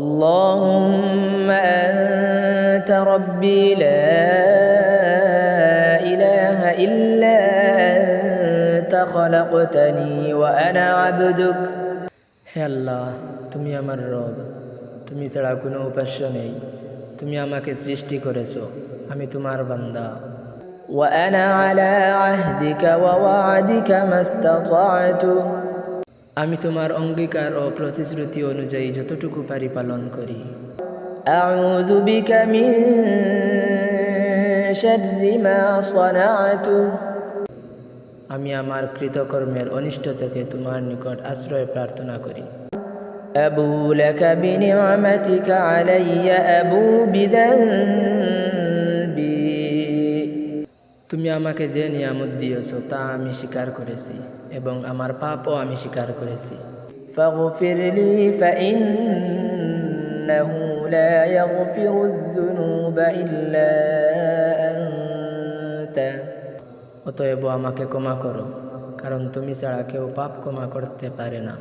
আল্লাহুম্মা আনতা রাব্বি লা ইলাহা ইল্লা আনতা খালাকতানি ওয়া আনা আবদুক। হে আল্লাহ, তুমি আমার রব, তুমি ছাড়া কোনো উপাস্য নেই। তুমি আমাকে সৃষ্টি করেছো, আমি তোমার বান্দা। ওয়া আনা আলা আহদিকা ওয়া ওয়া'দিকা মাস্তাতা'তু, আমি তোমার অঙ্গীকার ও প্রতিশ্রুতি অনুযায়ী যতটুকু পারি পালন করি। আউযু বিকা মিন শাররি মা সানা'তু, আমি আমার কৃতকর্মের অনিষ্ট থেকে তোমার নিকট আশ্রয় প্রার্থনা করি। আবু লাকা বিনি'মাতিকা আলাইয়া আবু বিযানবি, তুমি আমাকে যে নিয়ামত দিয়েছো তা আমি স্বীকার করেছি এবং আমার পাপও আমি স্বীকার করেছি। ফাগফিরলি ফাইন্নাহু লা ইয়াগফিরুয যুনুবা ইল্লা আনতা, অতএব আমাকে ক্ষমা করো, কারণ তুমি ছাড়া কেউ পাপ ক্ষমা করতে পারে না।